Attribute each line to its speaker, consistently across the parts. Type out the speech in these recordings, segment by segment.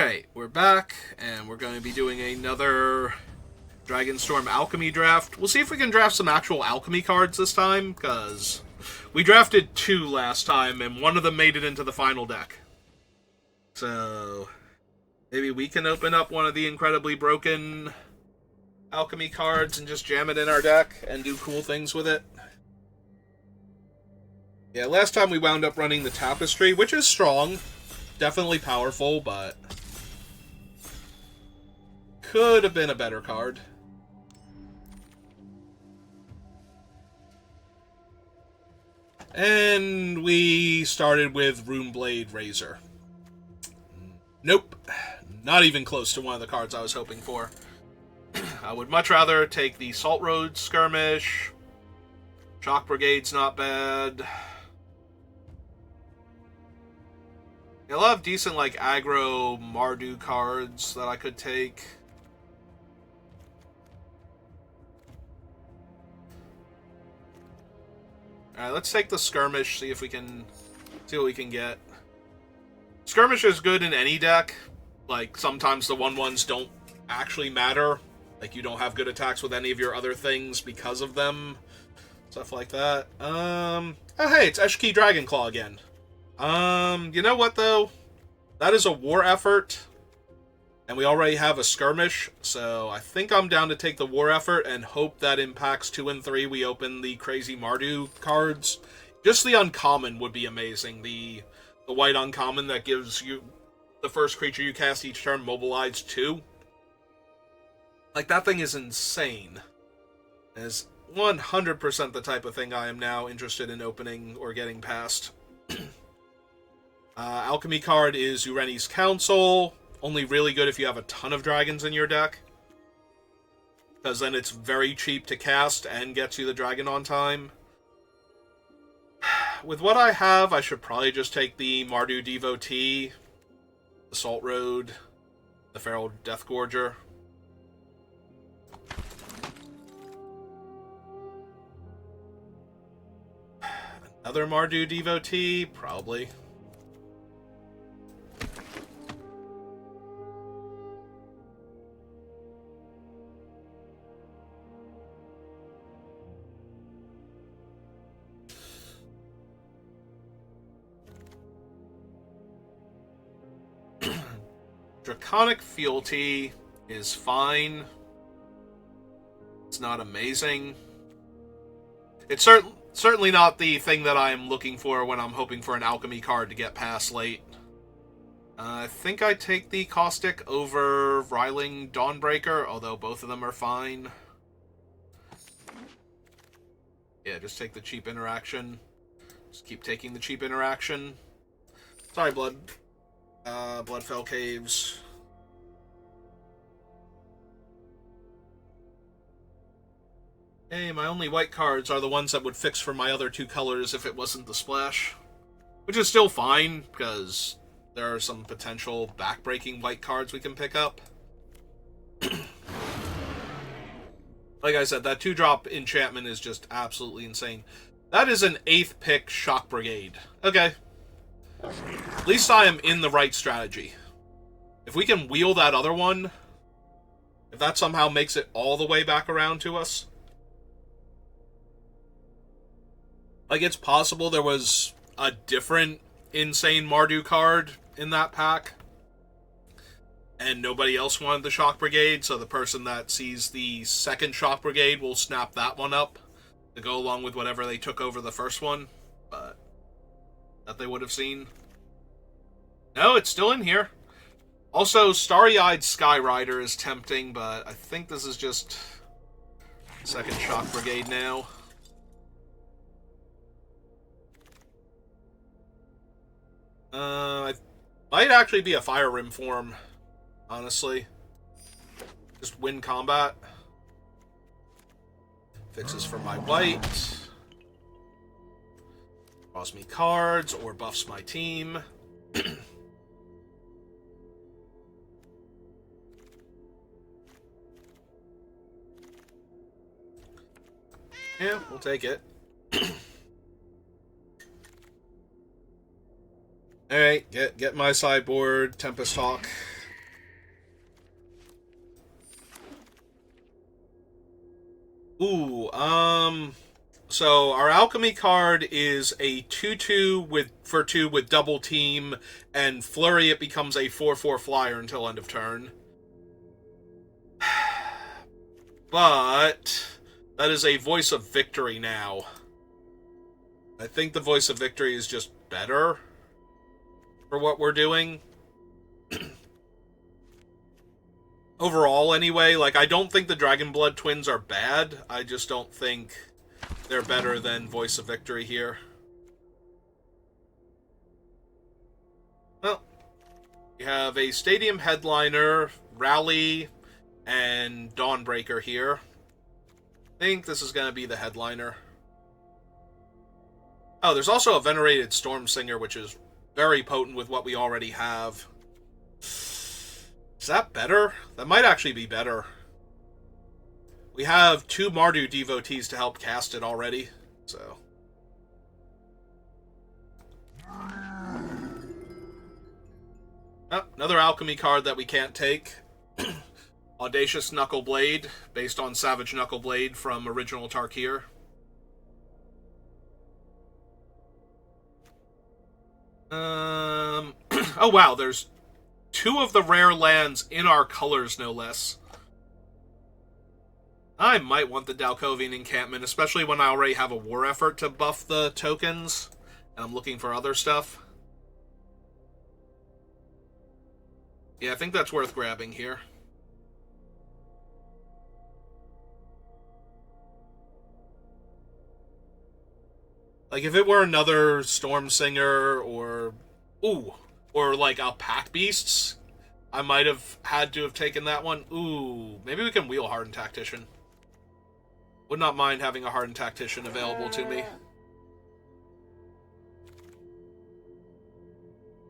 Speaker 1: Alright, we're back, and we're going to be doing another Dragonstorm Alchemy draft. We'll see if we can draft some actual Alchemy cards this time, because we drafted two last time, and one of them made it into the final deck. So, maybe we can open up one of the incredibly broken Alchemy cards and just jam it in our deck and do cool things with it. Yeah, last time we wound up running the Tapestry, which is strong. Definitely powerful, but could have been a better card. And we started with Runeblade Razor. Nope. Not even close to one of the cards I was hoping for. I would much rather take the Salt Road Skirmish. Shock Brigade's not bad. A lot of decent, like, aggro Mardu cards that I could take. Alright, let's take the Skirmish, see what we can get. Skirmish is good in any deck. Like, sometimes the 1/1s don't actually matter. Like, you don't have good attacks with any of your other things because of them. Stuff like that. Oh hey, it's Eshki Dragonclaw again. You know what, though? That is a war effort, and we already have a skirmish, so I think I'm down to take the war effort and hope that in packs 2 and 3 we open the crazy Mardu cards. Just the uncommon would be amazing. The white uncommon that gives you the first creature you cast each turn mobilize 2. Like, that thing is insane. It is 100% the type of thing I am now interested in opening or getting past. Alchemy card is Ureni's Council. Only really good if you have a ton of dragons in your deck, because then it's very cheap to cast and gets you the dragon on time. With what I have, I should probably just take the Mardu Devotee, the Salt Road, the Feral Deathgorger. Another Mardu Devotee? Probably. Draconic Fealty is fine. It's not amazing. It's certainly not the thing that I'm looking for when I'm hoping for an Alchemy card to get past late. I think I take the Caustic over Riling Dawnbreaker, although both of them are fine. Yeah, just take the cheap interaction. Just keep taking the cheap interaction. Sorry, Bloodfell Caves. Hey, my only white cards are the ones that would fix for my other 2 colors if it wasn't the splash. Which is still fine, because there are some potential back-breaking white cards we can pick up. Like I said, that 2-drop enchantment is just absolutely insane. That is an 8th pick Shock Brigade. Okay. At least I am in the right strategy. If we can wheel that other one, if that somehow makes it all the way back around to us. Like, it's possible there was a different insane Mardu card in that pack, and nobody else wanted the Shock Brigade, so the person that sees the second Shock Brigade will snap that one up to go along with whatever they took over the first one, but that they would have seen. No, it's still in here. Also, Starry-Eyed Skyrider is tempting, but I think this is just second Shock Brigade now. It might actually be a Fire Rim form, honestly. Just win combat. Fixes for my white. Draws me cards, or buffs my team. Yeah, we'll take it. Alright, get my sideboard, Tempest Hawk. Ooh, so our alchemy card is a 2/2 for 2 with double team, and flurry it becomes a 4/4 flyer until end of turn. But that is a voice of victory now. I think the voice of victory is just better for what we're doing. Overall, anyway, like, I don't think the Dragonblood twins are bad. I just don't think they're better than Voice of Victory here. Well, we have a Stadium Headliner, Rally, and Dawnbreaker here. I think this is going to be the Headliner. Oh, there's also a Venerated Stormsinger, which is very potent with what we already have. Is that better? That might actually be better. We have 2 Mardu devotees to help cast it already, so... Oh, another alchemy card that we can't take. Audacious Knuckleblade, based on Savage Knuckleblade from original Tarkir. Oh wow, there's 2 of the rare lands in our colors, no less. I might want the Dalkovian encampment, especially when I already have a war effort to buff the tokens, and I'm looking for other stuff. Yeah, I think that's worth grabbing here. Like, if it were another Stormsinger or... Ooh, or like a Pack Beasts, I might have had to have taken that one. Ooh, maybe we can wheel Hardened Tactician. Would not mind having a Hardened Tactician available to me.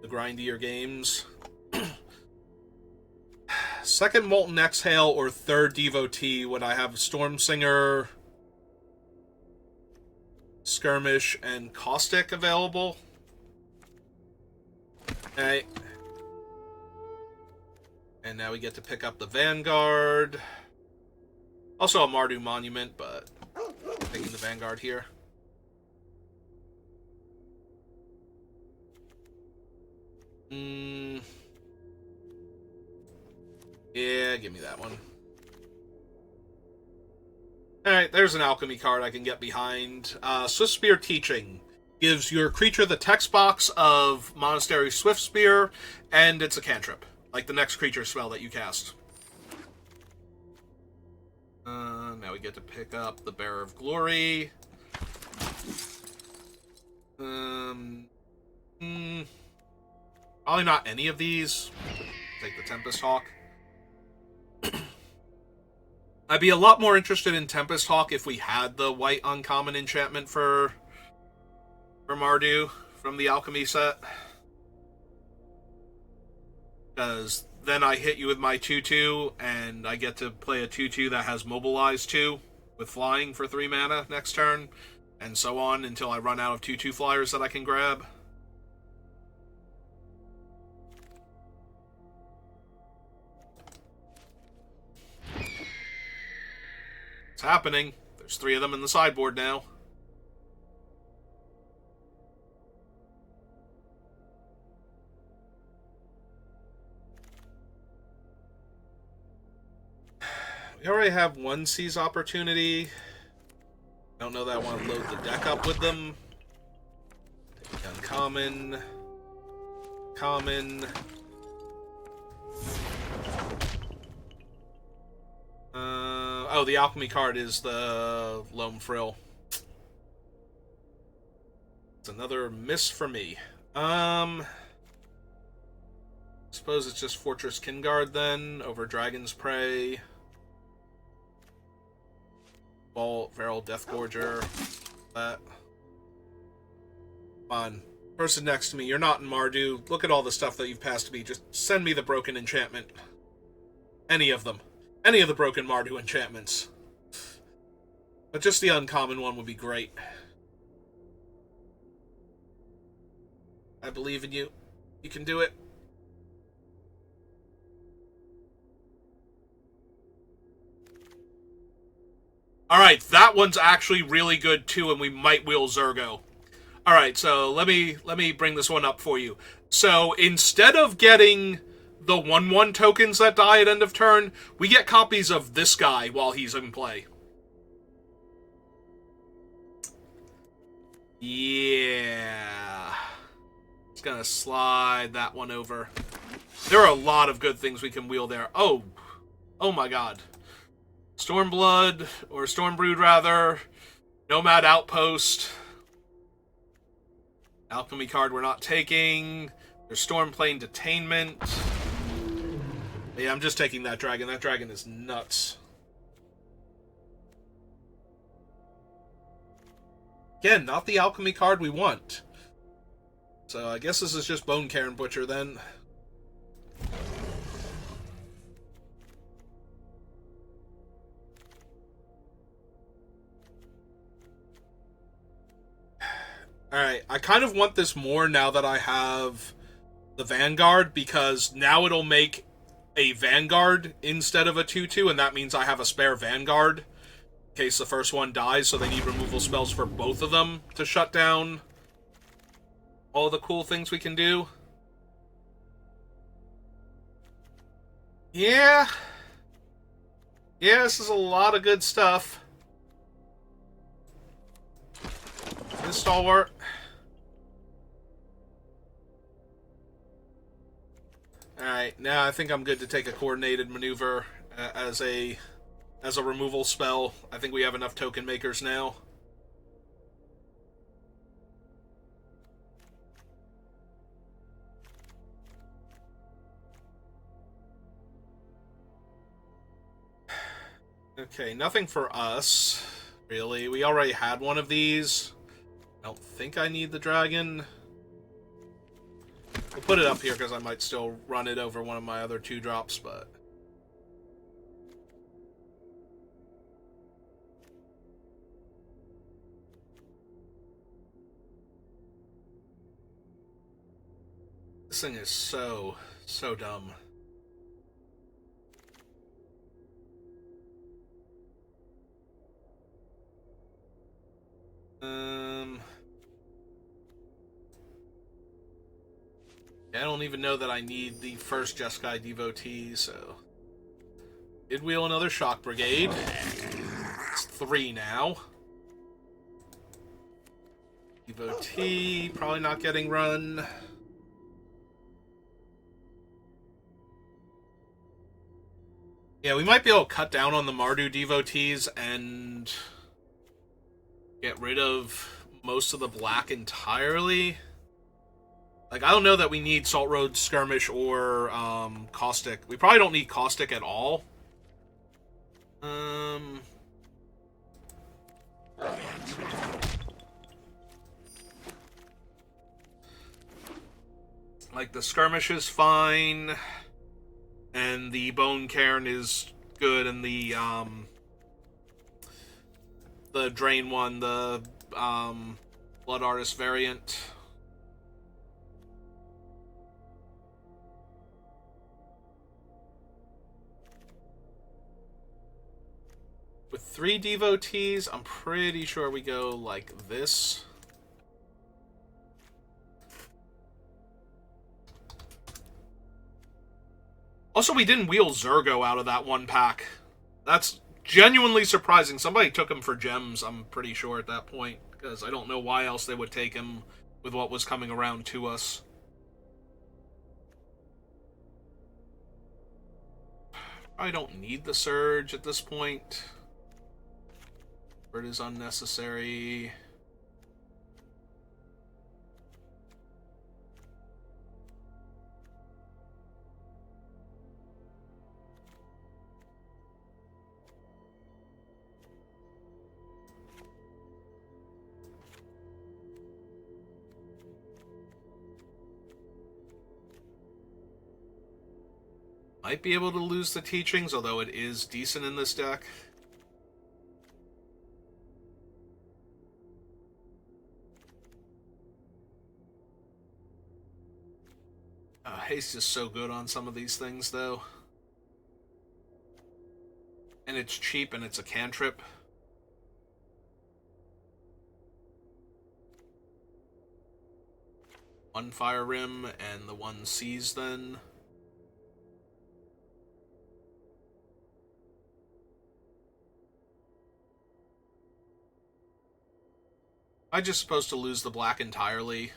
Speaker 1: The grindier games. Second Molten Exhale or third Devotee when I have Stormsinger, Skirmish, and Caustic available. Okay. And now we get to pick up the Vanguard. Also a Mardu Monument, but taking the Vanguard here. Yeah, give me that one. Alright, there's an alchemy card I can get behind. Swift Spear Teaching. Gives your creature the text box of Monastery Swift Spear, and it's a cantrip. Like the next creature spell that you cast. Now we get to pick up the Bearer of Glory. Probably not any of these. Take the Tempest Hawk. I'd be a lot more interested in Tempest Hawk if we had the white uncommon enchantment for Mardu from the Alchemy set. Because then I hit you with my 2/2, and I get to play a 2/2 that has Mobilize 2 with flying for 3 mana next turn, and so on until I run out of 2/2 flyers that I can grab. It's happening. There's 3 of them in the sideboard now. We already have 1 Seize Opportunity. I don't know that I want to load the deck up with them. Take uncommon. Common. Oh, the Alchemy card is the Loam Frill. It's another miss for me. Suppose it's just Fortress Kinguard then, over Dragon's Prey. Feral Deathgorger. That. Come on. Person next to me, you're not in Mardu. Look at all the stuff that you've passed to me. Just send me the broken enchantment. Any of them. Any of the broken Mardu enchantments. But just the uncommon one would be great. I believe in you. You can do it. Alright, that one's actually really good too, and we might wheel Zergo. Alright, so let me bring this one up for you. So instead of getting the 1/1 tokens that die at end of turn, we get copies of this guy while he's in play. Yeah. Just gonna slide that one over. There are a lot of good things we can wheel there. Oh my god. Stormblood, or Stormbrood rather. Nomad Outpost. Alchemy card we're not taking. There's Stormplane Detainment. Yeah, I'm just taking that dragon. That dragon is nuts. Again, not the Alchemy card we want. So I guess this is just Bone Cairn Butcher then. Alright, I kind of want this more now that I have the Vanguard, because now it'll make a Vanguard instead of a 2/2, and that means I have a spare Vanguard in case the first one dies, so they need removal spells for both of them to shut down all the cool things we can do. Yeah. Yeah, this is a lot of good stuff. This stalwart. Alright, now I think I'm good to take a coordinated maneuver as a removal spell. I think we have enough token makers now. Okay, nothing for us, really. We already had one of these. I don't think I need the dragon. We'll put it up here because I might still run it over one of my other 2-drops, but... This thing is so dumb. I don't even know that I need the first Jeskai devotee, so... Did wheel another Shock Brigade. It's 3 now. Devotee, probably not getting run. Yeah, we might be able to cut down on the Mardu devotees and get rid of most of the black entirely. Like, I don't know that we need Salt Road Skirmish or Caustic. We probably don't need Caustic at all. Like, the Skirmish is fine. And the Bone Cairn is good, and the Drain one, the Blood Artist variant. With 3 devotees, I'm pretty sure we go like this. Also, we didn't wheel Zergo out of that one pack. That's genuinely surprising. Somebody took him for gems, I'm pretty sure, at that point. Because I don't know why else they would take him with what was coming around to us. I don't need the Surge at this point. It is unnecessary. Might be able to lose the teachings, although it is decent in this deck. Haste is so good on some of these things, though. And it's cheap and it's a cantrip. 1 Fire Rim and the 1 Seas then. I just supposed to lose the black entirely.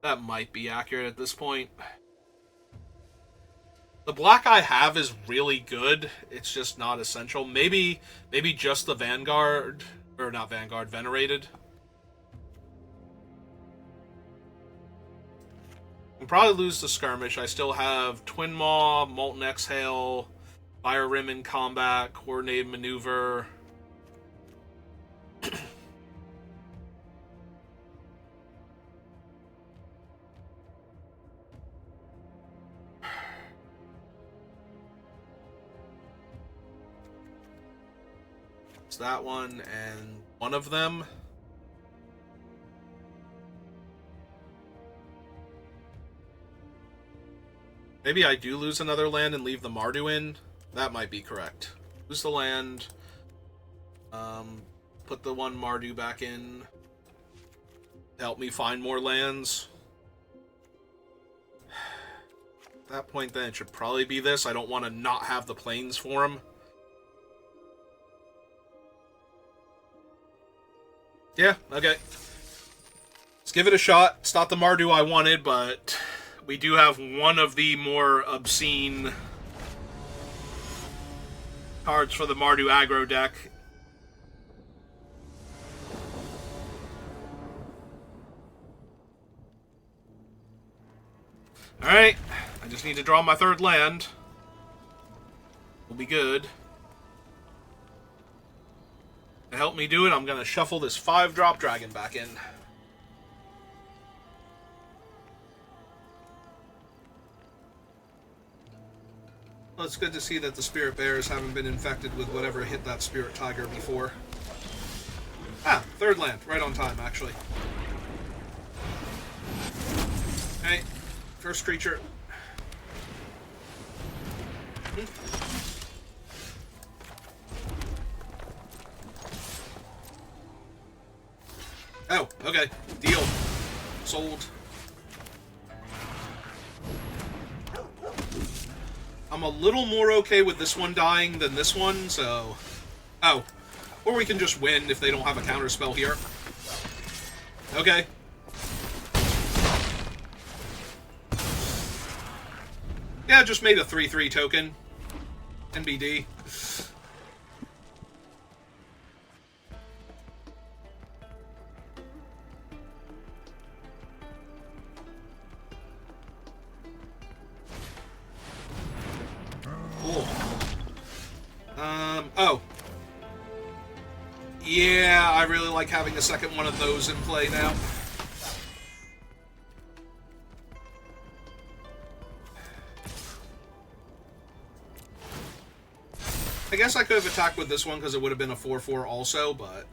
Speaker 1: That might be accurate at this point. The black I have is really good. It's just not essential. Maybe just the Vanguard, or not Vanguard, Venerated. I'll probably lose the Skirmish. I still have Twin Maw, Molten Exhale, Fire Rim in combat, Coordinated Maneuver. It's that one and one of them. Maybe I do lose another land and leave the Mardu in. That might be correct. Lose the land. Put the 1 Mardu back in. Help me find more lands. At that point, then, it should probably be this. I don't want to not have the planes for him. Yeah, okay. Let's give it a shot. It's not the Mardu I wanted, but we do have one of the more obscene cards for the Mardu aggro deck. Alright, I just need to draw my 3rd land. We'll be good. To help me do it, I'm going to shuffle this 5-drop dragon back in. Well, it's good to see that the Spirit Bears haven't been infected with whatever hit that Spirit Tiger before. Ah, 3rd land. Right on time, actually. Okay. First creature. Oh, okay. Deal. Sold. I'm a little more okay with this one dying than this one, so... Oh. Or we can just win if they don't have a counterspell here. Okay. Yeah, just made a 3/3 token. NBD. Cool. Oh. Yeah, I really like having a second one of those in play now. I guess I could have attacked with this one because it would have been a 4/4 also, but...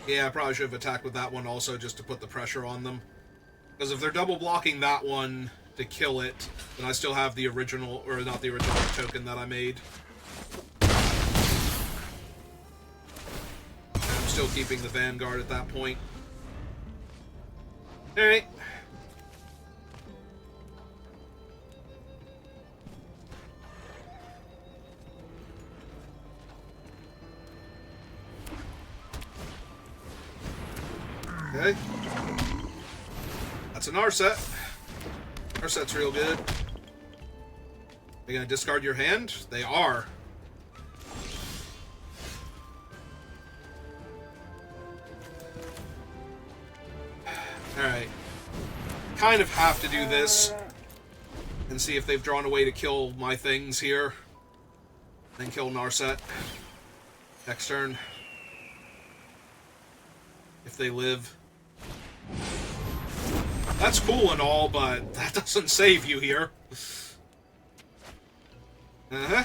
Speaker 1: Yeah, I probably should have attacked with that one also just to put the pressure on them. Because if they're double blocking that one to kill it, then I still have the original, or not the original token that I made. I'm still keeping the Vanguard at that point. Alright. Okay. That's an Narset. Narset's real good. They gonna discard your hand? They are. Alright. Kind of have to do this. And see if they've drawn a way to kill my things here. Then kill Narset. Next turn. If they live. That's cool and all, but that doesn't save you here. Uh-huh.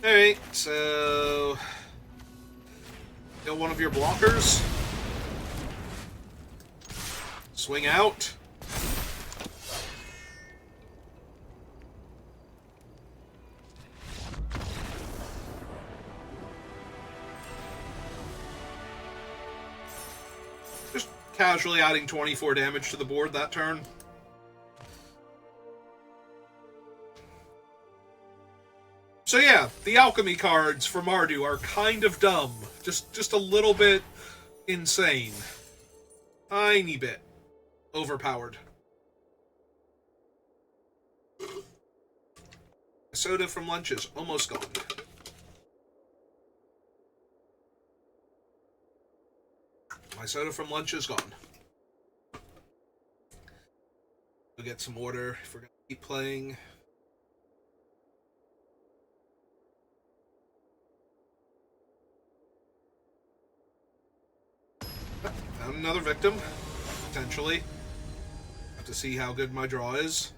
Speaker 1: Alright, so... kill one of your blockers. Swing out. casually adding 24 damage to the board that turn. So yeah, the Alchemy cards for Mardu are kind of dumb. Just a little bit insane. Tiny bit overpowered. Soda from lunch is almost gone. My soda from lunch is gone. We'll get some order if we're going to keep playing. Found another victim, potentially. Have to see how good my draw is.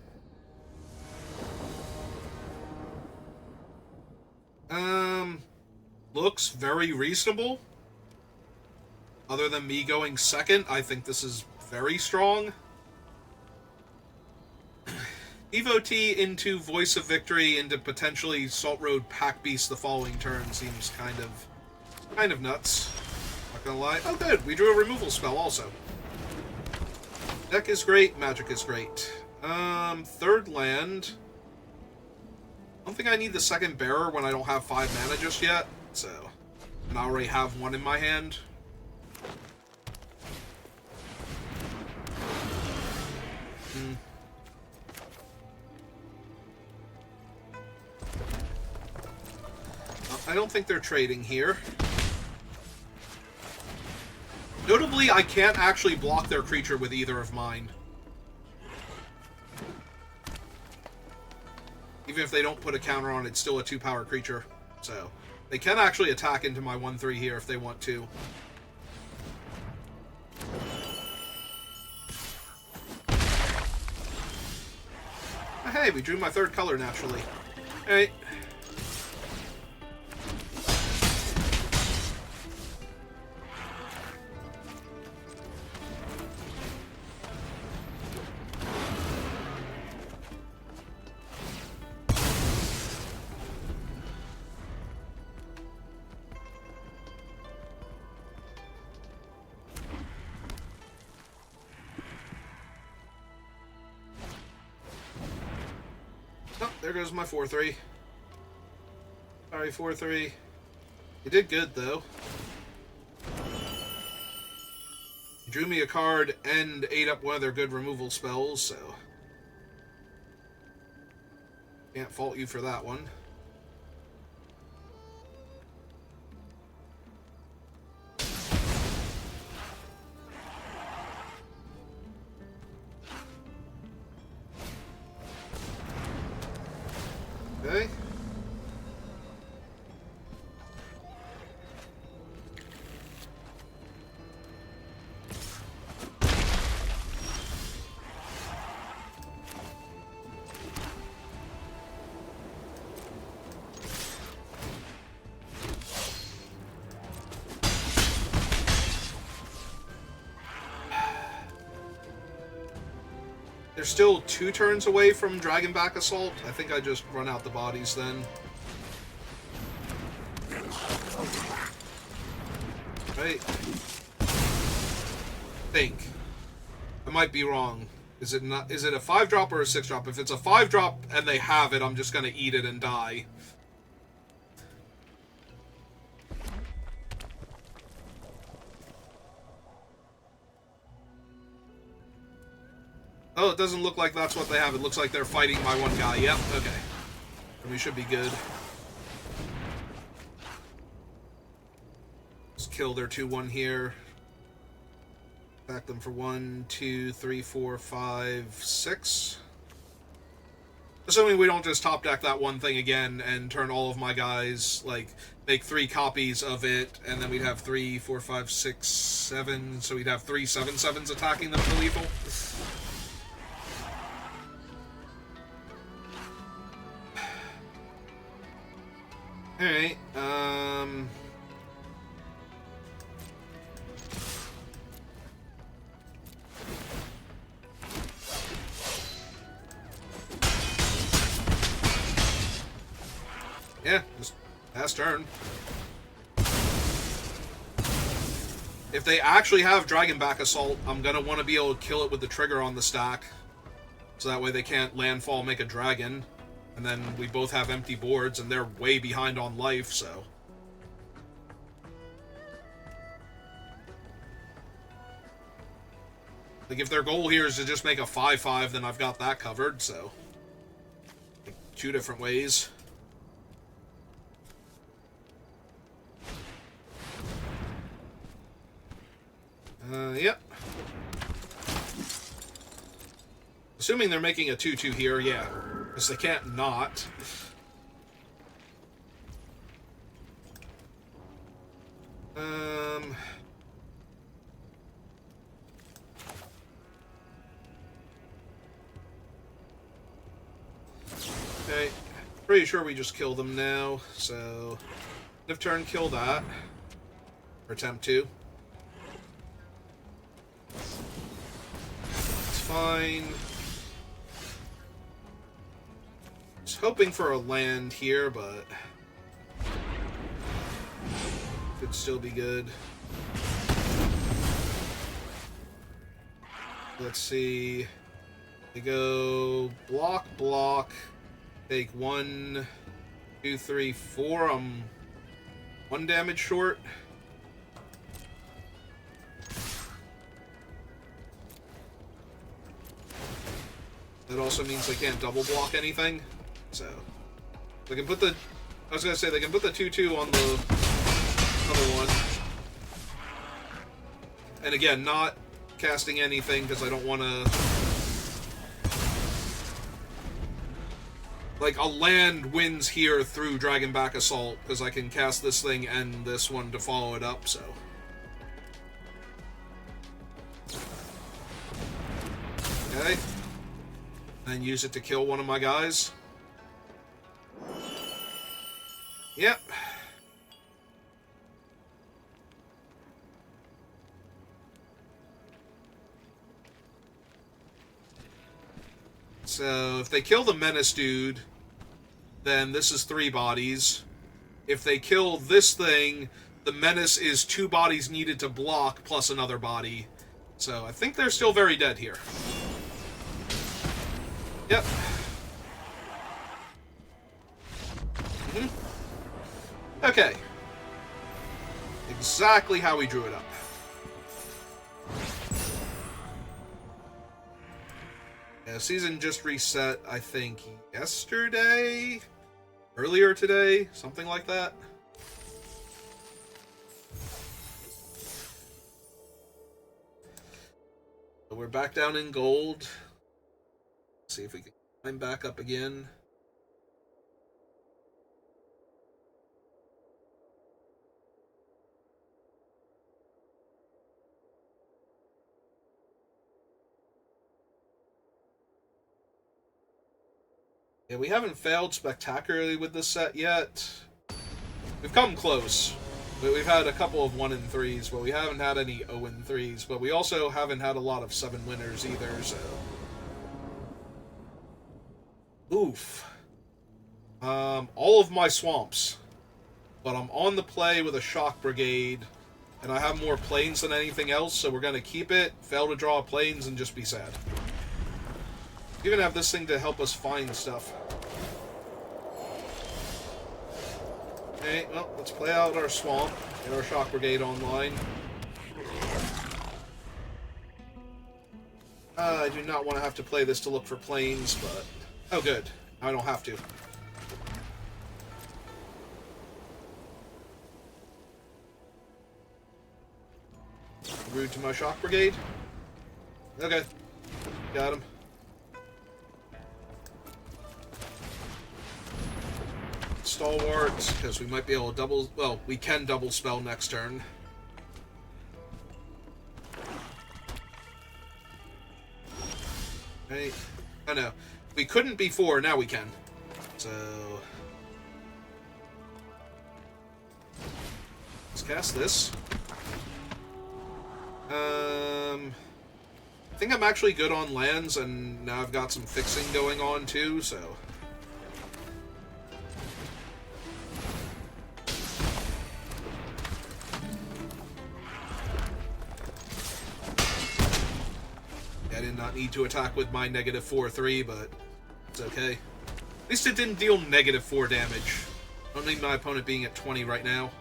Speaker 1: Looks very reasonable. Other than me going second, I think this is very strong. Evo T into Voice of Victory into potentially Salt Road Pack Beast the following turn seems kind of nuts. Not gonna lie. Oh good, we drew a removal spell also. Deck is great, magic is great. Third land. I don't think I need the second bearer when I don't have 5 mana just yet, so. And I already have one in my hand. I don't think they're trading here. Notably, I can't actually block their creature with either of mine. Even if they don't put a counter on it, it's still a 2-power creature. So, they can actually attack into my 1/3 here if they want to. Hey, we drew my 3rd color naturally. Alright. There goes my 4/3. Sorry, 4/3. You did good, though. You drew me a card and ate up one of their good removal spells, so... Can't fault you for that one. Okay. They're still 2 turns away from Dragonback Assault. I think I just run out the bodies then. Right. I might be wrong. Is it not? Is it a 5-drop or a 6-drop? If it's a 5-drop and they have it, I'm just gonna eat it and die. Oh, it doesn't look like that's what they have. It looks like they're fighting my one guy. Yep, okay. We should be good. Just kill their 2/1 here. Attack them for 1, 2, 3, 4, 5, 6. Assuming we don't just top deck that one thing again and turn all of my guys, like, make 3 copies of it, and then we'd have 3, 4, 5, 6, 7. So we'd have 3 7/7s attacking them for lethal. Alright, yeah, just last turn. If they actually have Dragonback Assault, I'm going to want to be able to kill it with the trigger on the stack. So that way they can't landfall, make a dragon. And then we both have empty boards, and they're way behind on life, so... Like, if their goal here is to just make a 5/5, then I've got that covered, so... Like, 2 different ways. Yep. Assuming they're making a 2/2 here, yeah. Because they can't not. Okay. Pretty sure we just kill them now, so... End of turn, kill that. Or attempt to. It's fine. Was hoping for a land here, but... Could still be good. Let's see. They go block, block. Take 1, 2, 3, 4. I'm 1 damage short. That also means they can't double block anything. So they can put the... I was gonna say they can put the 2/2 on the other one. And again, not casting anything because I don't want to... Like, a land wins here through Dragonback Assault, because I can cast this thing and this one to follow it up, so... Okay. And use it to kill one of my guys. Yep. So, if they kill the Menace dude, then this is 3 bodies. If they kill this thing, the Menace is 2 bodies needed to block, plus another body. So, I think they're still very dead here. Yep. Okay. Exactly how we drew it up. Yeah, season just reset, I think, yesterday? Earlier today? Something like that. So we're back down in gold. Let's see if we can climb back up again. Yeah, we haven't failed spectacularly with this set yet. We've come close. We've had a couple of 1 and 3s, but we haven't had any 0 and 3s. But we also haven't had a lot of 7 winners either, so... Oof. All of my swamps. But I'm on the play with a Shock Brigade, and I have more planes than anything else, so we're going to keep it, fail to draw planes, and just be sad. Even have this thing to help us find stuff. Okay, well, let's play out our swamp, get our Shock Brigade online. I do not want to have to play this to look for planes, but... Oh, good. I don't have to. Rude to my Shock Brigade. Okay. Got him. Stalwart, because we might be able to double... Well, we can double spell next turn. Okay. Oh no. We couldn't before, now we can. So... Let's cast this. I think I'm actually good on lands, and now I've got some fixing going on too, so... not need to attack with my -4/3, but it's okay. At least it didn't deal -4 damage. I don't need my opponent being at 20 right now.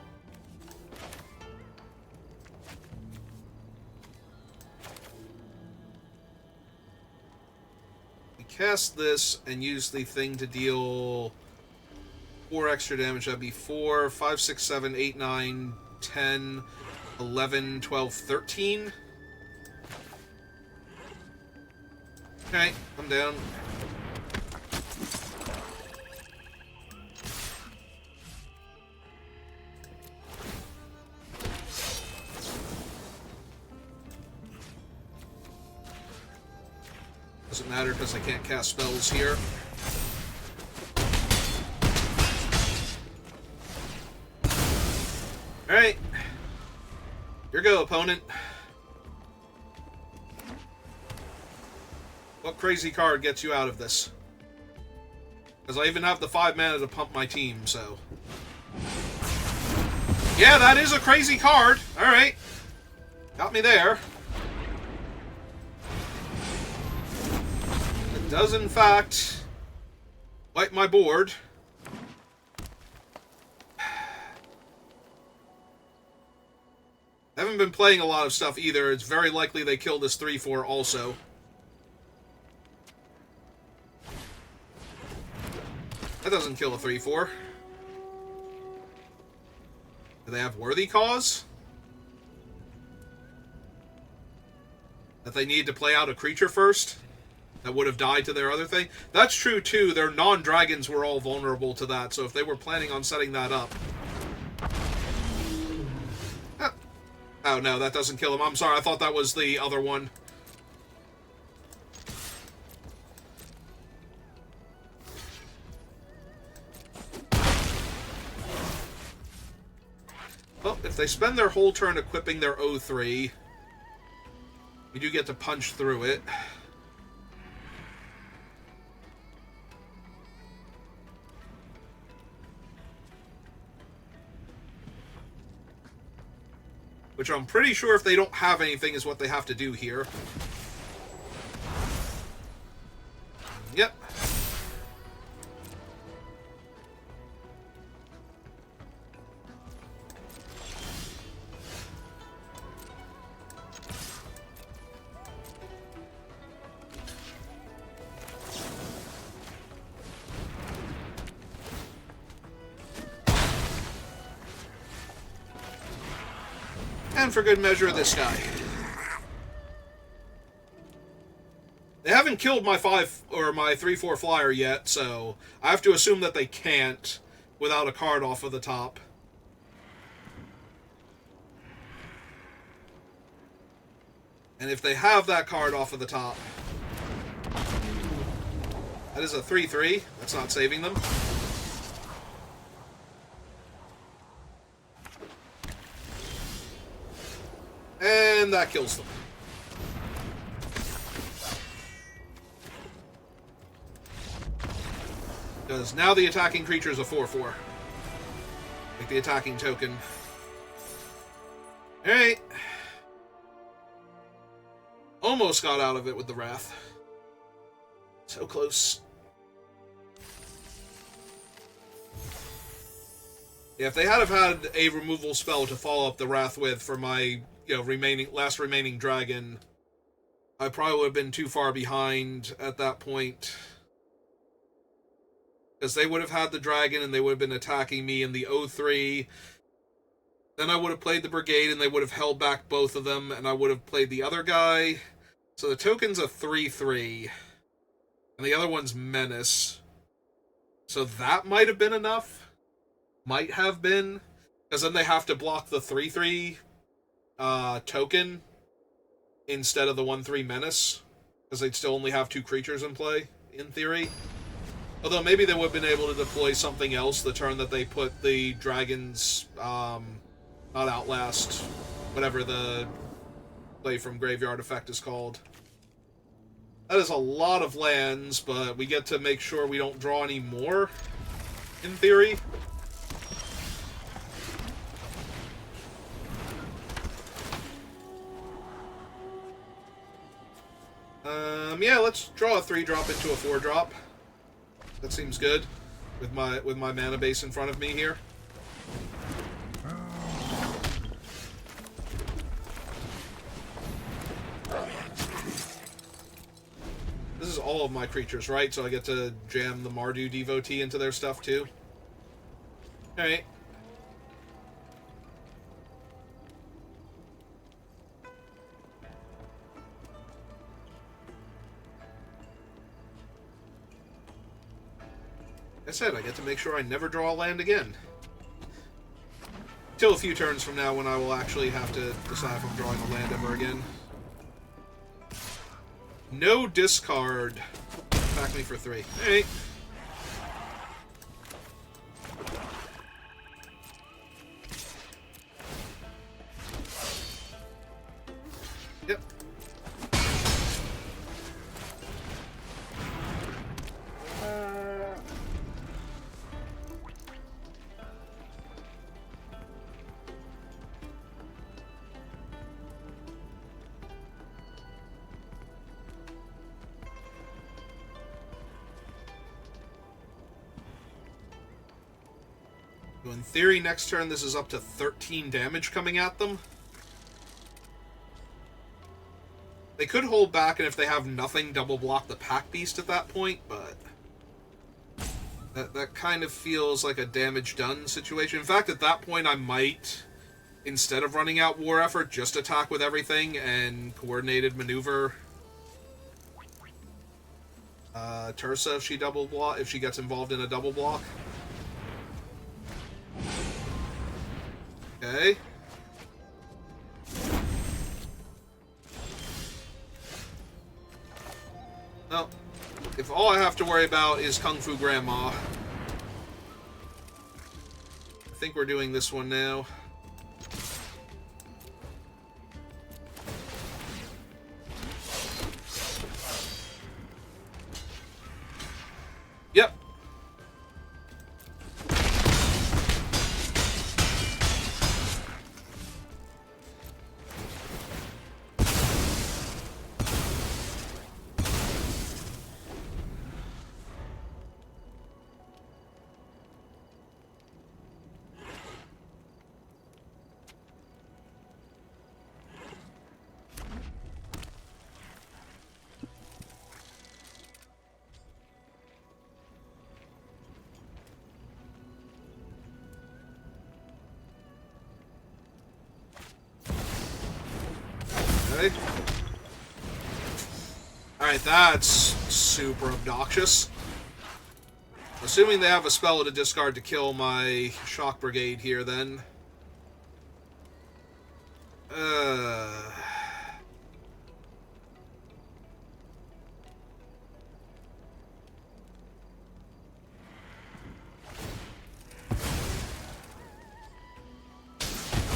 Speaker 1: We cast this and use the thing to deal 4 extra damage. That'd be 4, 5, 6, 7, 8, 9, 10, 11, 12, 13. Okay, I'm down. Doesn't matter because I can't cast spells here. Alright. Here go, opponent. What crazy card gets you out of this? Because I even have the 5 mana to pump my team, so... Yeah, that is a crazy card! Alright. Got me there. It does, in fact, wipe my board. I haven't been playing a lot of stuff either. It's very likely they kill this 3/4 also. That doesn't kill a 3/4. Do they have Worthy Cause? That they need to play out a creature first? That would have died to their other thing? That's true too. Their non-dragons were all vulnerable to that, so if they were planning on setting that up... Oh no, that doesn't kill him. I'm sorry, I thought that was the other one. Well, if they spend their whole turn equipping their O3, we do get to punch through it. Which I'm pretty sure if they don't have anything is what they have to do here. Yep. And for good measure, this guy. They haven't killed my 5 or my 3/4 flyer yet, so I have to assume that they can't without a card off of the top. And if they have that card off of the top, that is a 3/3. That's not saving them. And that kills them. Because now the attacking creature is a 4/4. Like the attacking token. Alright. Almost got out of it with the Wrath. So close. Yeah, if they had have had a removal spell to follow up the Wrath with for my, last remaining dragon, I probably would have been too far behind at that point. Because they would have had the dragon and they would have been attacking me in the O3. Then I would have played the brigade and they would have held back both of them and I would have played the other guy. So the token's a 3/3. And the other one's Menace. So that might have been enough. Might have been. Because then they have to block the 3/3 token instead of the 1/3 Menace. Because they'd still only have 2 creatures in play, in theory. Although maybe they would have been able to deploy something else the turn that they put the dragons, not Outlast, whatever the play from graveyard effect is called. That is a lot of lands, but we get to make sure we don't draw any more, in theory. Yeah, let's draw a 3-drop into a 4-drop. That seems good with my mana base in front of me here. This is all of my creatures, right? So I get to jam the Mardu Devotee into their stuff too. Alright. I said, I get to make sure I never draw a land again. Till a few turns from now when I will actually have to decide if I'm drawing a land ever again. No discard. Attack me for 3. Alright. Yep. So in theory, next turn this is up to 13 damage coming at them. They could hold back, and if they have nothing, double block the Pack Beast at that point, but that kind of feels like a damage done situation. In fact, at that point, I might, instead of running out War Effort, just attack with everything and coordinated maneuver Tursa if she gets involved in a double block. Okay. Well, if all I have to worry about is Kung Fu Grandma, I think we're doing this one now. Yep. Alright, that's super obnoxious. Assuming they have a spell to discard to kill my Shock Brigade here, then.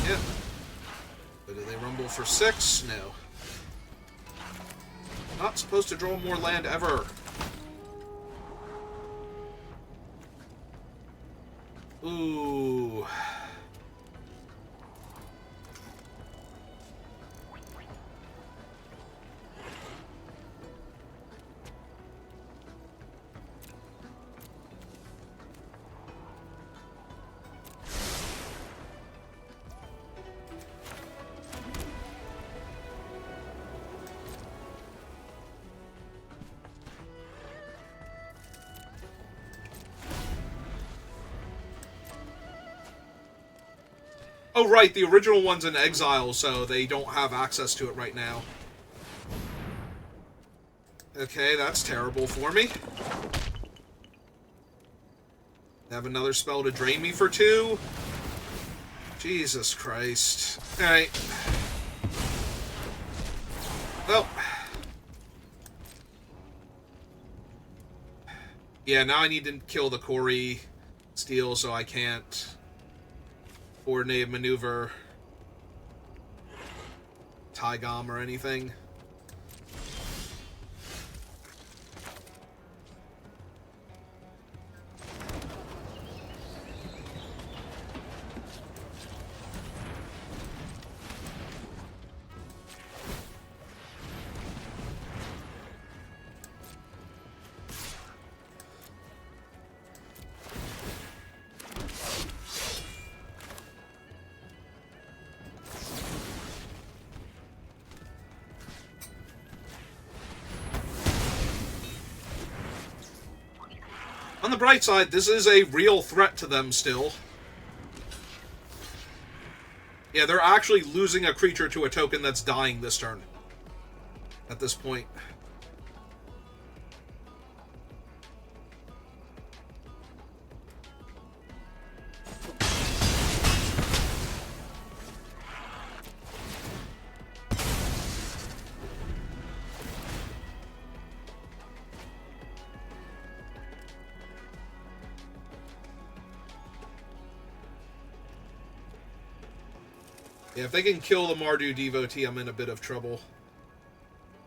Speaker 1: Yep. But do they rumble for 6? No. Not supposed to draw more land ever. Ooh. Oh, right, the original one's in exile, so they don't have access to it right now. Okay, that's terrible for me. They have another spell to drain me for 2. Jesus Christ. Alright. Well. Yeah, now I need to kill the Kori Steel so I can't coordinate maneuver Taigam or anything. the bright side, this is a real threat to them still. Yeah, they're actually losing a creature to a token that's dying this turn. At this point. Yeah, if they can kill the Mardu Devotee, I'm in a bit of trouble.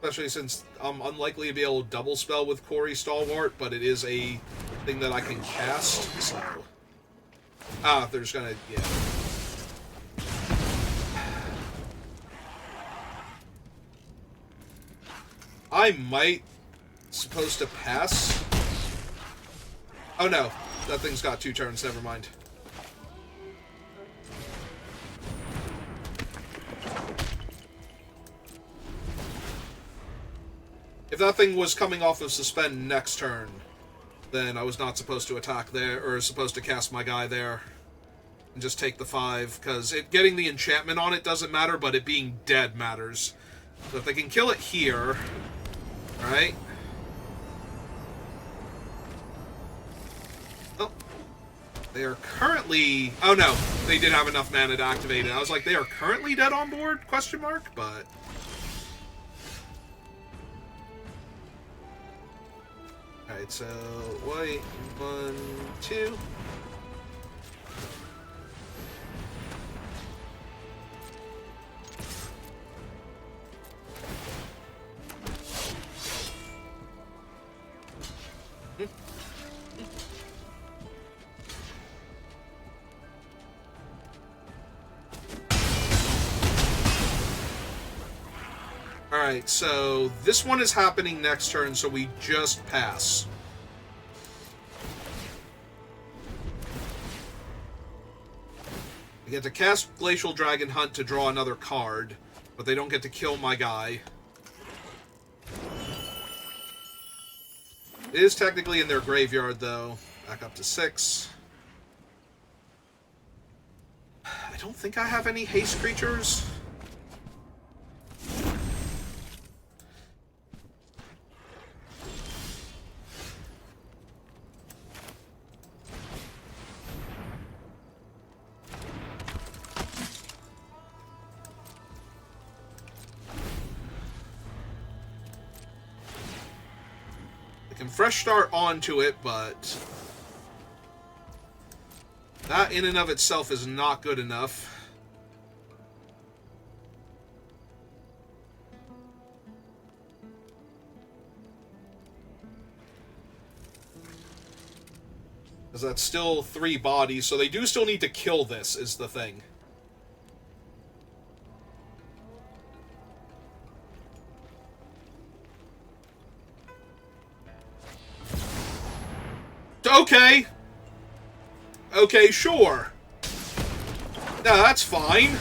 Speaker 1: Especially since I'm unlikely to be able to double spell with Corey Stalwart, but it is a thing that I can cast, so... Ah, they're just gonna... yeah. I might... supposed to pass? Oh no, that thing's got 2 turns, never mind. If that thing was coming off of suspend next turn, then I was not supposed to attack there, or supposed to cast my guy there. And just take the 5, because getting the enchantment on it doesn't matter, but it being dead matters. So if they can kill it here, right? Oh. They are currently... oh no, they did have enough mana to activate it. I was like, they are currently dead on board? Question mark? But... alright, so white, 1, 2. Alright, so this one is happening next turn, so we just pass. We get to cast Glacial Dragon Hunt to draw another card, but they don't get to kill my guy. It is technically in their graveyard, though. Back up to 6. I don't think I have any haste creatures. Fresh start onto it, but that in and of itself is not good enough. Because that's still 3 bodies, so they do still need to kill this, is the thing. Okay. Okay, sure. No, that's fine.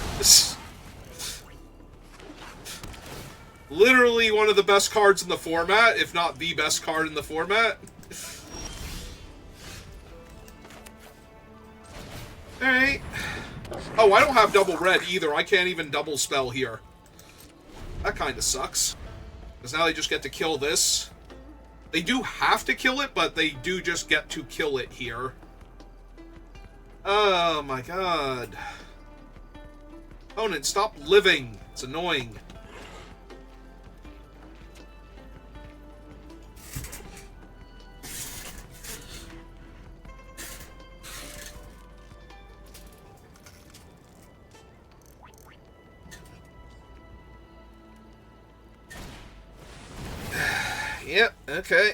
Speaker 1: Literally one of the best cards in the format, if not the best card in the format. Alright. Oh, I don't have double red either. I can't even double spell here. That kind of sucks. Because now they just get to kill this. They do have to kill it, but they do just get to kill it here. Oh my god. Opponent, stop living. It's annoying. Yep, okay.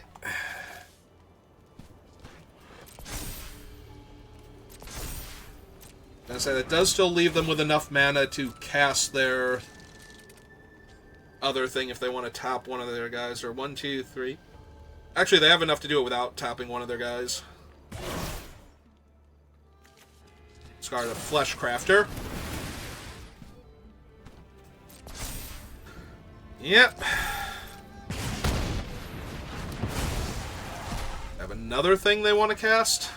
Speaker 1: I say that does still leave them with enough mana to cast their other thing if they want to tap one of their guys. Or 1, 2, 3. Actually, they have enough to do it without tapping one of their guys. Discard a Flesh Crafter. Yep. Have another thing they want to cast?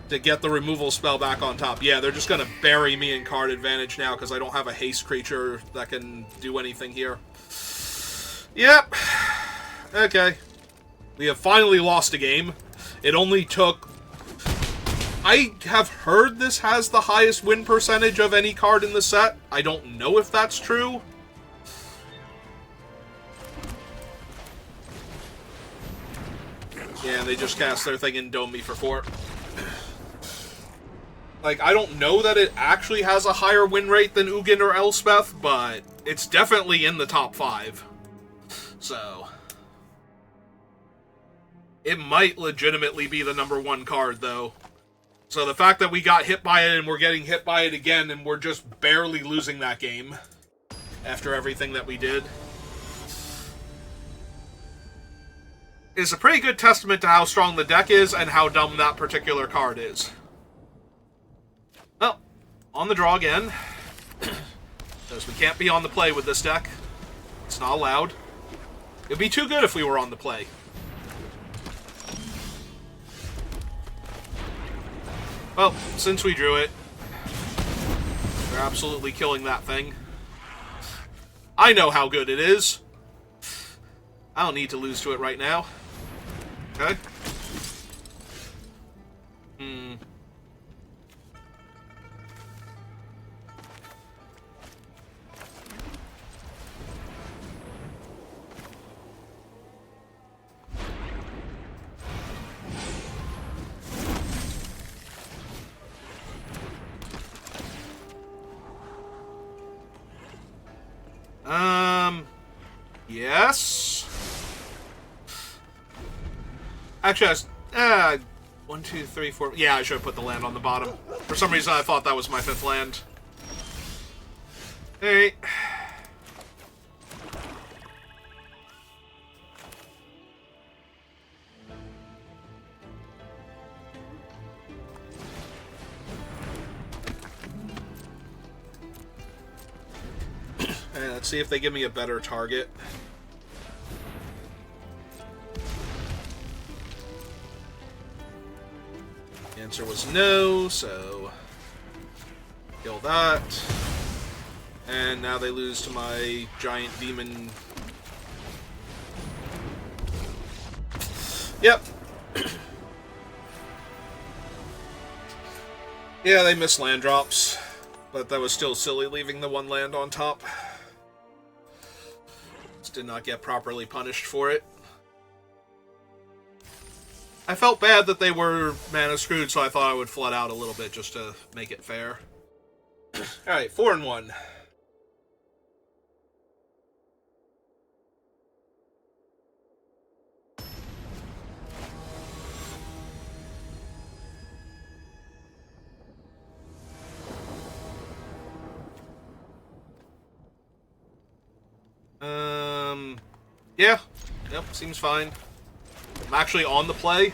Speaker 1: To get the removal spell back on top. Yeah, they're just going to bury me in card advantage now because I don't have a haste creature that can do anything here. Yep. Okay. We have finally lost a game. It only took... I have heard this has the highest win percentage of any card in the set. I don't know if that's true. Yeah, they just cast their thing and dome me for 4. Like, I don't know that it actually has a higher win rate than Ugin or Elspeth, but it's definitely in the top 5. So... it might legitimately be the #1 card, though. So the fact that we got hit by it and we're getting hit by it again and we're just barely losing that game after everything that we did is a pretty good testament to how strong the deck is and how dumb that particular card is. Well, on the draw again. Because we can't be on the play with this deck. It's not allowed. It'd be too good if we were on the play. Well, since we drew it, we're absolutely killing that thing. I know how good it is. I don't need to lose to it right now. Okay. Yes. Actually, I was, 1, 2, 3, 4. Yeah, I should have put the land on the bottom. For some reason, I thought that was my 5th land. Alright. Alright, let's see if they give me a better target. The answer was no, so kill that. And now they lose to my giant demon. Yep. Yeah, they missed land drops, but that was still silly leaving the 1 land on top. Just did not get properly punished for it. I felt bad that they were mana screwed, so I thought I would flood out a little bit just to make it fair. Alright, 4 and 1. Yeah. Yep, seems fine. I'm actually on the play.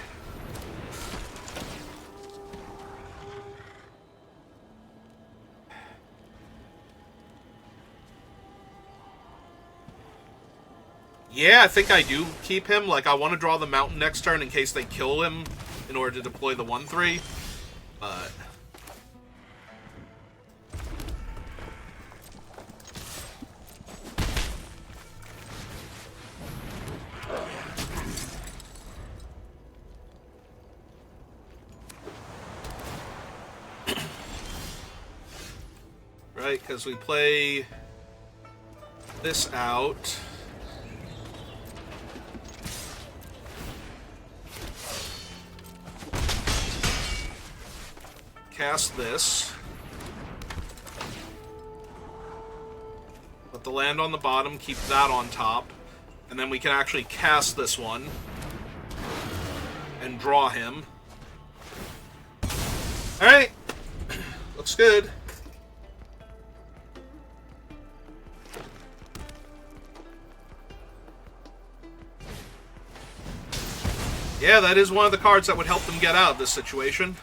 Speaker 1: Yeah, I think I do keep him. Like, I want to draw the mountain next turn in case they kill him in order to deploy the 1/3. But... right, because we play this out. Cast this. Put the land on the bottom, keep that on top. And then we can actually cast this one. And draw him. Alright. Looks good. Yeah, that is one of the cards that would help them get out of this situation.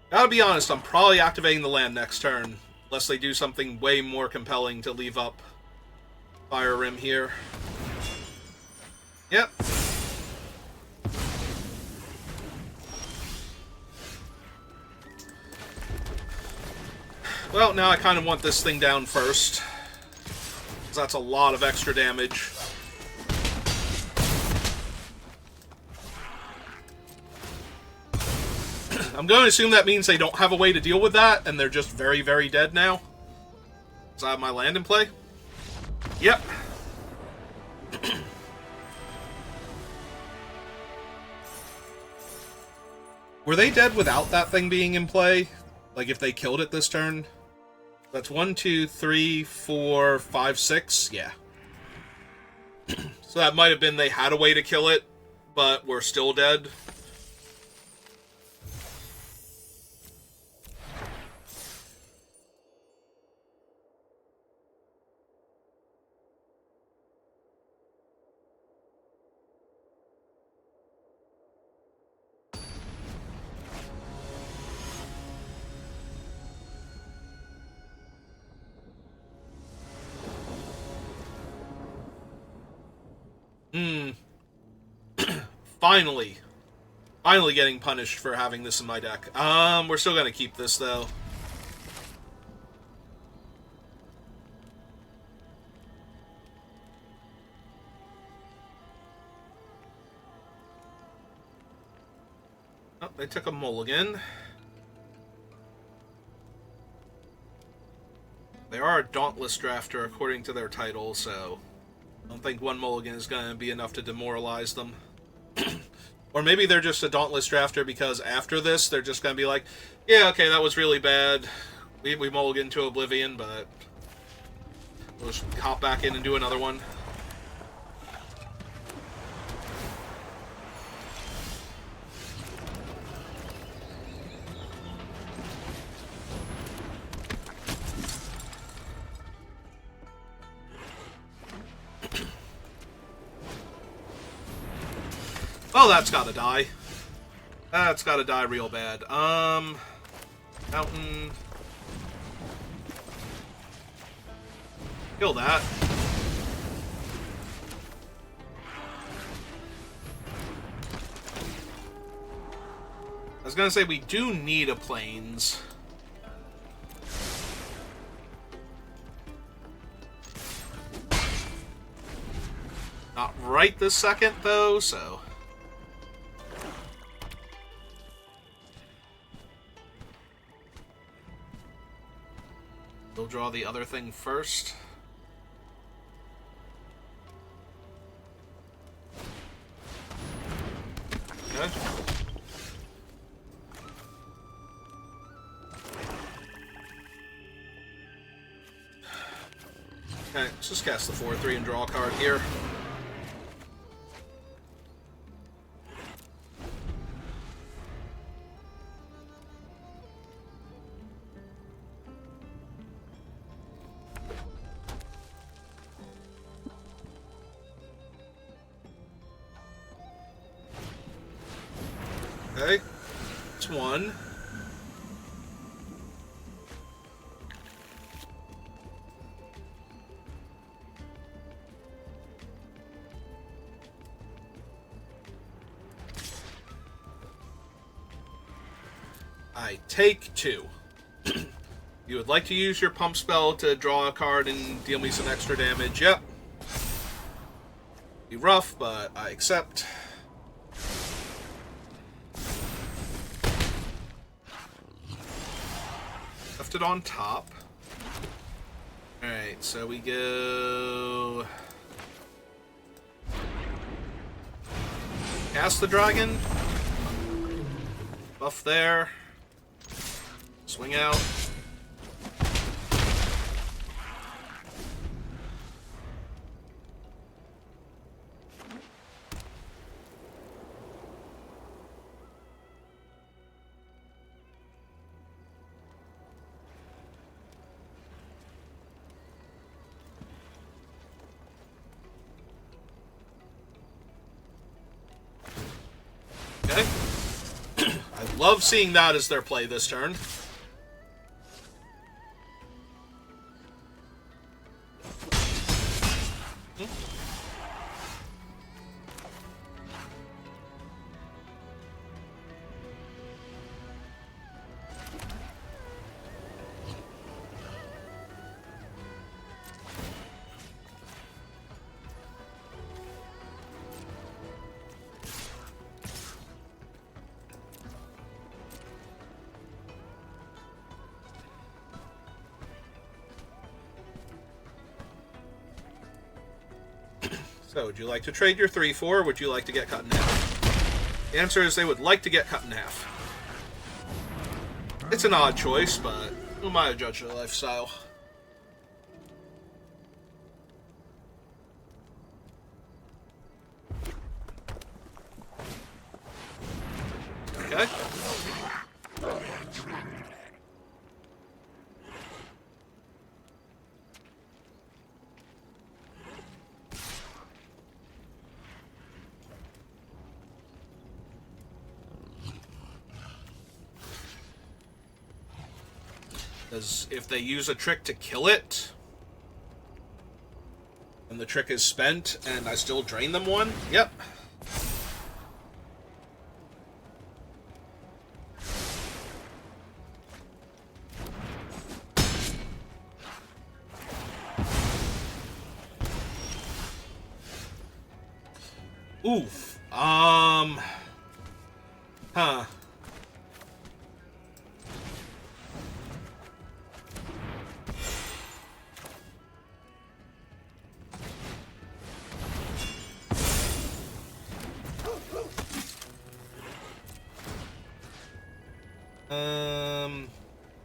Speaker 1: Gotta be honest, I'm probably activating the land next turn, unless they do something way more compelling to leave up Fire Rim here. Yep. Well, now I kind of want this thing down first, because that's a lot of extra damage. I'm going to assume that means they don't have a way to deal with that, and they're just very, very dead now. Does I have my land in play? Yep. Were they dead without that thing being in play? Like, if they killed it this turn? That's 1, 2, 3, 4, 5, 6? Yeah. So that might have been they had a way to kill it, but we're still dead. Finally. Finally getting punished for having this in my deck. We're still gonna keep this, though. Oh, they took a mulligan. They are a Dauntless drafter, according to their title, so I don't think one mulligan is going to be enough to demoralize them. Or maybe they're just a Dauntless drafter because after this, they're just going to be like, yeah, okay, that was really bad. We mulliganed to Oblivion, but we'll just hop back in and do another one. Oh, that's gotta die. That's gotta die real bad. Mountain. Kill that. I was gonna say, we do need a plains. Not right this second, though, so... We'll draw the other thing first. Okay. Okay, let's just cast the 4/3 and draw a card here. Okay, it's one. I take 2. You would like to use your pump spell to draw a card and deal me some extra damage? Yep. Be rough, but I accept. Left it on top. Alright, so we go... Cast the dragon. Buff there. Swing out. Okay. I Love seeing that as their play this turn. So, would you like to trade your 3-4, or would you like to get cut in half? The answer is they would like to get cut in half. It's an odd choice, but who am I to judge their lifestyle? Okay. Because if they use a trick to kill it, and the trick is spent, and I still drain them one, yep. Oof. Huh.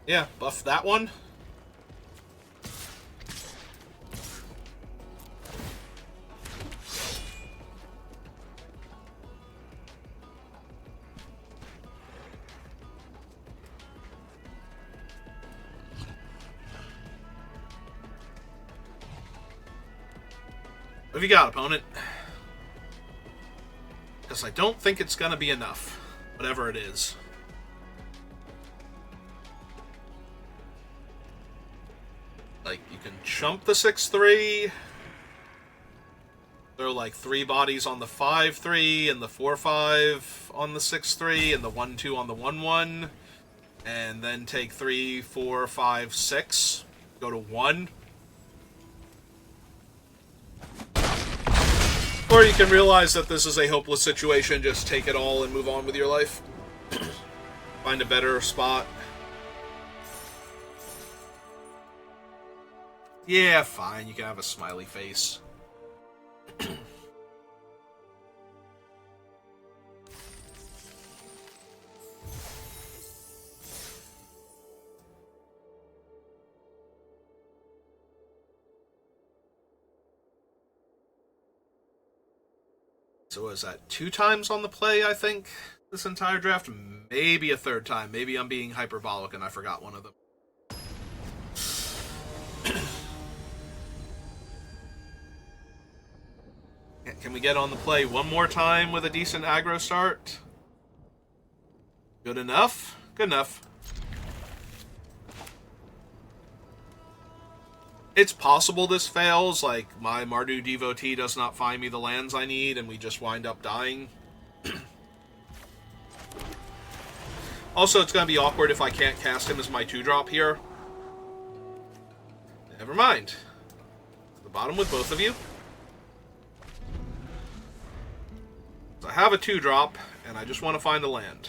Speaker 1: Yeah, buff that one. What have you got, opponent? Because I don't think it's going to be enough. Whatever it is. Like, you can chump the 6-3. There are like 3 bodies on the 5-3, and the 4-5 on the 6-3, and the 1-2 on the 1-1. And then take 3, 4, 5, 6. Go to 1. Or you can realize that this is a hopeless situation, just take it all and move on with your life. Find a better spot. Yeah, fine, you can have a smiley face. So is that 2 times on the play, I think, this entire draft? Maybe a 3rd time. Maybe I'm being hyperbolic and I forgot one of them. Can we get on the play one more time with a decent aggro start? Good enough? Good enough. It's possible this fails, like my Mardu devotee does not find me the lands I need and we just wind up dying. Also, it's going to be awkward if I can't cast him as my 2-drop here. Never mind. The bottom with both of you. So I have a 2-drop, and I just want to find a land.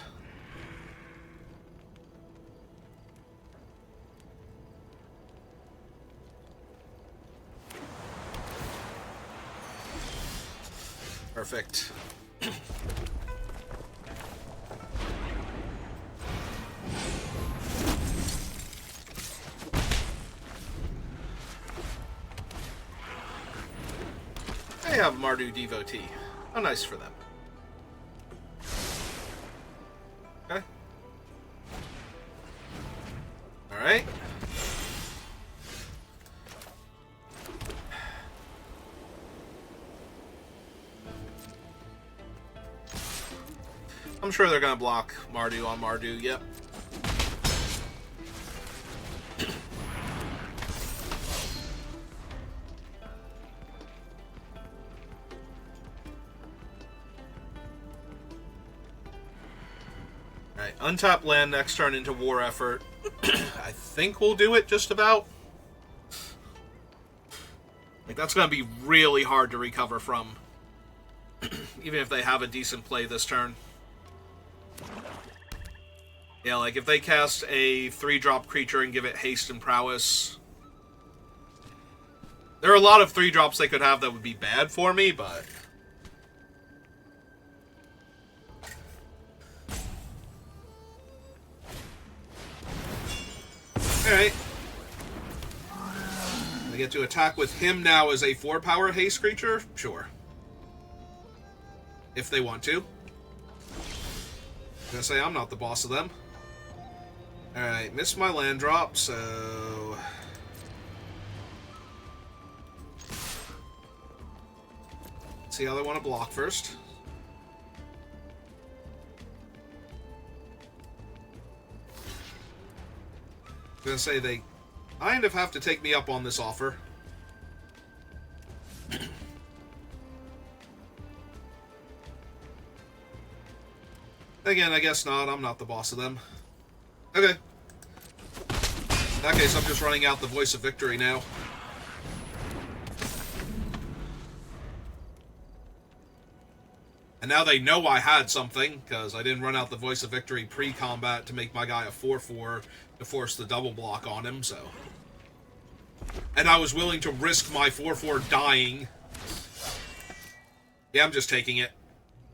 Speaker 1: Perfect. They have Mardu devotee. How nice for them. Okay. Alright. I'm sure they're gonna block Mardu on Mardu, yep. Alright, untap land next turn into war effort. I think we'll do it just about. Like, that's gonna be really hard to recover from. Even if they have a decent play this turn. Yeah, like if they cast a 3-drop creature and give it haste and prowess. There are a lot of 3-drops they could have that would be bad for me, but... Alright. I get to attack with him now as a 4-power haste creature? Sure. If they want to. I'm gonna say I'm not the boss of them. Alright, missed my land drop, so... Let's see how they want to block first. I'm gonna say they kind of have to take me up on this offer. Again, I guess not. I'm not the boss of them. Okay. In that case, I'm just running out the Voice of Victory now. And now they know I had something, because I didn't run out the Voice of Victory pre-combat to make my guy a 4/4 to force the double block on him, so... And I was willing to risk my 4/4 dying. Yeah, I'm just taking it.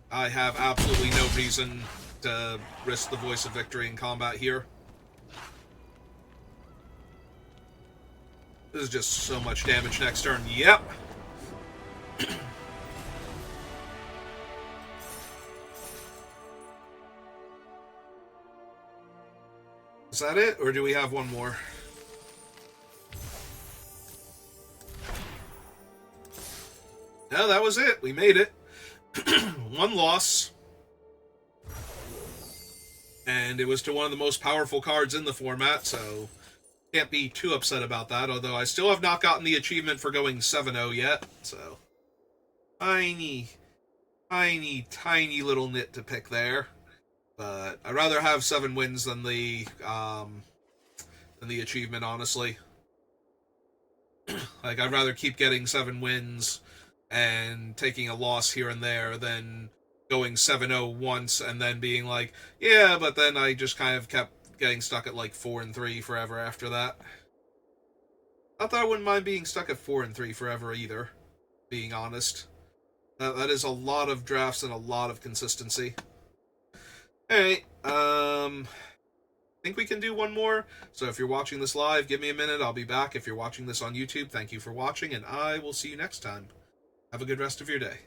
Speaker 1: I have absolutely no reason to risk the Voice of Victory in combat here. This is just so much damage next turn. Yep. Is that it, or do we have one more? No, that was it. We made it. One loss. And it was to one of the most powerful cards in the format, so can't be too upset about that, although I still have not gotten the achievement for going 7-0 yet, so... Tiny little nit to pick there. But I'd rather have 7 wins than the achievement, honestly. Like, I'd rather keep getting 7 wins and taking a loss here and there than going 7-0 once and then being like, yeah, but then I just kind of kept getting stuck at like 4-3 forever after that. Not that I wouldn't mind being stuck at 4-3 forever either, being honest. That is a lot of drafts and a lot of consistency. Alright, I think we can do one more. So if you're watching this live, give me a minute, I'll be back. If you're watching this on YouTube, thank you for watching, and I will see you next time. Have a good rest of your day.